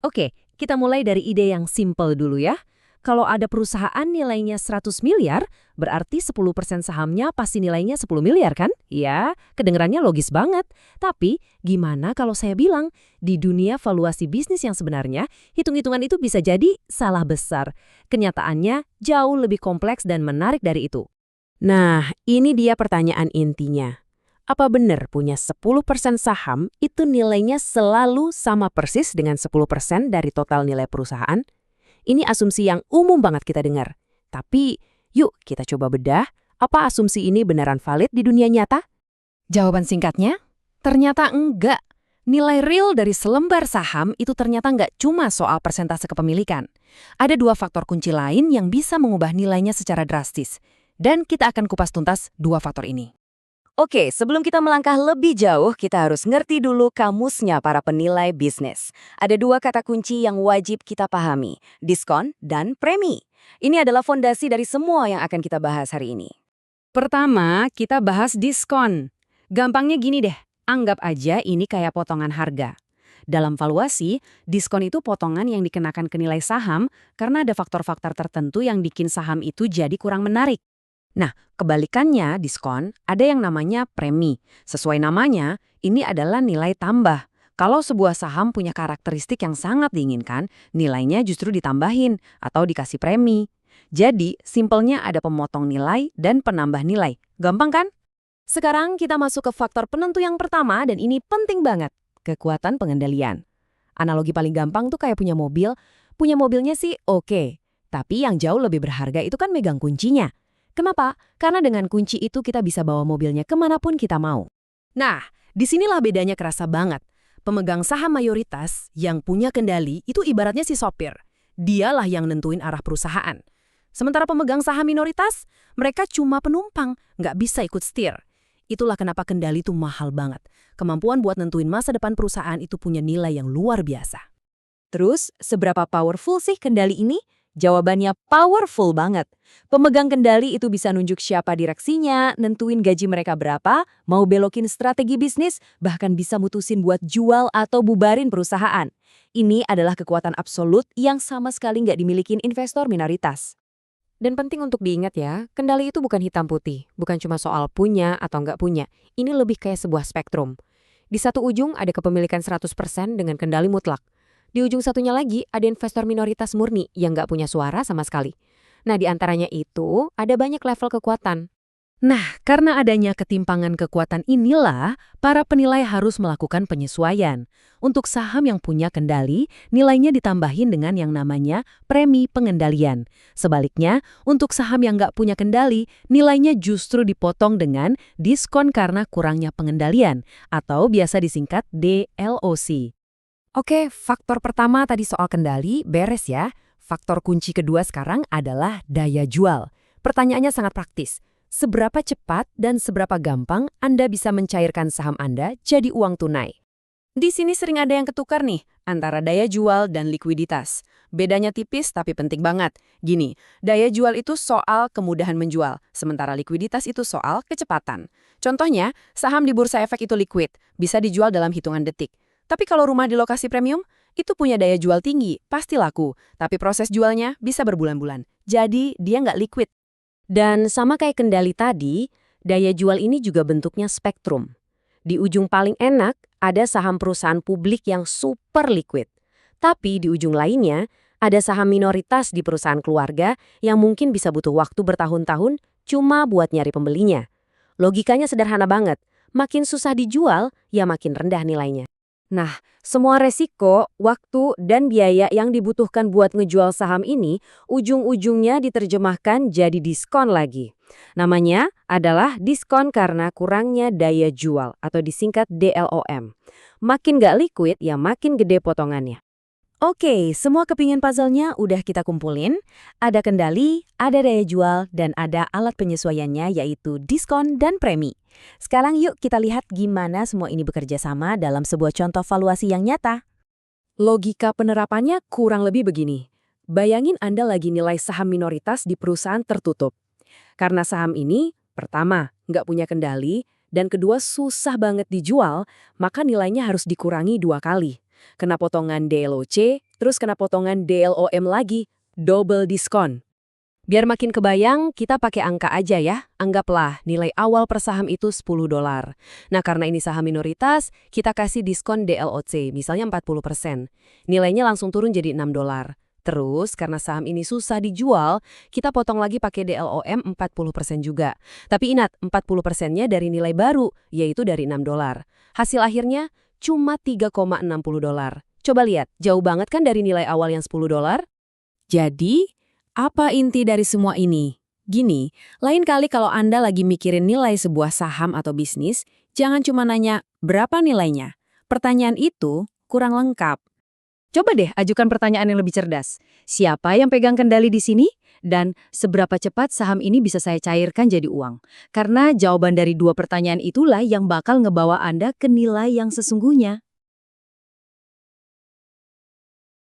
Oke, kita mulai dari ide yang simple dulu ya. Kalau ada perusahaan nilainya 100 miliar, berarti 10% sahamnya pasti nilainya 10 miliar kan? Ya, kedengerannya logis banget. Tapi, gimana kalau saya bilang, di dunia valuasi bisnis yang sebenarnya, hitung-hitungan itu bisa jadi salah besar. Kenyataannya jauh lebih kompleks dan menarik dari itu. Nah, ini dia pertanyaan intinya. Apa benar punya 10% saham itu nilainya selalu sama persis dengan 10% dari total nilai perusahaan? Ini asumsi yang umum banget kita dengar. Tapi, yuk kita coba bedah, apa asumsi ini beneran valid di dunia nyata? Jawaban singkatnya, ternyata enggak. Nilai real dari selembar saham itu ternyata enggak cuma soal persentase kepemilikan. Ada dua faktor kunci lain yang bisa mengubah nilainya secara drastis. Dan kita akan kupas tuntas dua faktor ini. Oke, sebelum kita melangkah lebih jauh, kita harus ngerti dulu kamusnya para penilai bisnis. Ada dua kata kunci yang wajib kita pahami, diskon dan premi. Ini adalah fondasi dari semua yang akan kita bahas hari ini. Pertama, kita bahas diskon. Gampangnya gini deh, anggap aja ini kayak potongan harga. Dalam valuasi, diskon itu potongan yang dikenakan ke nilai saham karena ada faktor-faktor tertentu yang bikin saham itu jadi kurang menarik. Nah, kebalikannya diskon, ada yang namanya premi. Sesuai namanya, ini adalah nilai tambah. Kalau sebuah saham punya karakteristik yang sangat diinginkan, nilainya justru ditambahin atau dikasih premi. Jadi, simpelnya ada pemotong nilai dan penambah nilai. Gampang kan? Sekarang kita masuk ke faktor penentu yang pertama dan ini penting banget, kekuatan pengendalian. Analogi paling gampang tuh kayak punya mobil. Punya mobilnya sih oke, tapi yang jauh lebih berharga itu kan megang kuncinya. Kenapa? Karena dengan kunci itu kita bisa bawa mobilnya kemanapun kita mau. Nah, disinilah bedanya kerasa banget. Pemegang saham mayoritas yang punya kendali itu ibaratnya si sopir. Dialah yang nentuin arah perusahaan. Sementara pemegang saham minoritas, mereka cuma penumpang, nggak bisa ikut setir. Itulah kenapa kendali itu mahal banget. Kemampuan buat nentuin masa depan perusahaan itu punya nilai yang luar biasa. Terus, seberapa powerful sih kendali ini? Jawabannya powerful banget. Pemegang kendali itu bisa nunjuk siapa direksinya, nentuin gaji mereka berapa, mau belokin strategi bisnis, bahkan bisa mutusin buat jual atau bubarin perusahaan. Ini adalah kekuatan absolut yang sama sekali nggak dimilikin investor minoritas. Dan penting untuk diingat ya, kendali itu bukan hitam putih, bukan cuma soal punya atau nggak punya. Ini lebih kayak sebuah spektrum. Di satu ujung ada kepemilikan 100% dengan kendali mutlak. Di ujung satunya lagi ada investor minoritas murni yang nggak punya suara sama sekali. Nah, di antaranya itu ada banyak level kekuatan. Nah, karena adanya ketimpangan kekuatan inilah, para penilai harus melakukan penyesuaian. Untuk saham yang punya kendali, nilainya ditambahin dengan yang namanya premi pengendalian. Sebaliknya, untuk saham yang nggak punya kendali, nilainya justru dipotong dengan diskon karena kurangnya pengendalian, atau biasa disingkat DLOC. Oke, faktor pertama tadi soal kendali, beres ya. Faktor kunci kedua sekarang adalah daya jual. Pertanyaannya sangat praktis. Seberapa cepat dan seberapa gampang Anda bisa mencairkan saham Anda jadi uang tunai? Di sini sering ada yang ketukar nih, antara daya jual dan likuiditas. Bedanya tipis tapi penting banget. Gini, daya jual itu soal kemudahan menjual, sementara likuiditas itu soal kecepatan. Contohnya, saham di bursa efek itu liquid, bisa dijual dalam hitungan detik. Tapi kalau rumah di lokasi premium, itu punya daya jual tinggi, pasti laku. Tapi proses jualnya bisa berbulan-bulan. Jadi, dia nggak liquid. Dan sama kayak kendali tadi, daya jual ini juga bentuknya spektrum. Di ujung paling enak, ada saham perusahaan publik yang super liquid. Tapi di ujung lainnya, ada saham minoritas di perusahaan keluarga yang mungkin bisa butuh waktu bertahun-tahun cuma buat nyari pembelinya. Logikanya sederhana banget. Makin susah dijual, ya makin rendah nilainya. Nah, semua resiko, waktu, dan biaya yang dibutuhkan buat ngejual saham ini ujung-ujungnya diterjemahkan jadi diskon lagi. Namanya adalah diskon karena kurangnya daya jual atau disingkat DLOM. Makin nggak liquid, ya makin gede potongannya. Oke, semua kepingin puzzle-nya udah kita kumpulin. Ada kendali, ada daya jual, dan ada alat penyesuaiannya yaitu diskon dan premi. Sekarang yuk kita lihat gimana semua ini bekerja sama dalam sebuah contoh valuasi yang nyata. Logika penerapannya kurang lebih begini. Bayangin Anda lagi nilai saham minoritas di perusahaan tertutup. Karena saham ini, pertama, nggak punya kendali, dan kedua susah banget dijual, maka nilainya harus dikurangi 2 kali. kena potongan DLOC, terus kena potongan DLOM lagi, double diskon. Biar makin kebayang, kita pakai angka aja ya. Anggaplah nilai awal per saham itu $10. Nah, karena ini saham minoritas, kita kasih diskon DLOC, misalnya 40%. Nilainya langsung turun jadi $6. Terus, karena saham ini susah dijual, kita potong lagi pakai DLOM 40% juga. Tapi ingat, 40%-nya dari nilai baru, yaitu dari $6. Hasil akhirnya cuma $3,60. Coba lihat, jauh banget kan dari nilai awal yang $10? Jadi, apa inti dari semua ini? Gini, lain kali kalau Anda lagi mikirin nilai sebuah saham atau bisnis, jangan cuma nanya berapa nilainya. Pertanyaan itu kurang lengkap. Coba deh ajukan pertanyaan yang lebih cerdas. Siapa yang pegang kendali di sini? Dan seberapa cepat saham ini bisa saya cairkan jadi uang? Karena jawaban dari dua pertanyaan itulah yang bakal ngebawa Anda ke nilai yang sesungguhnya.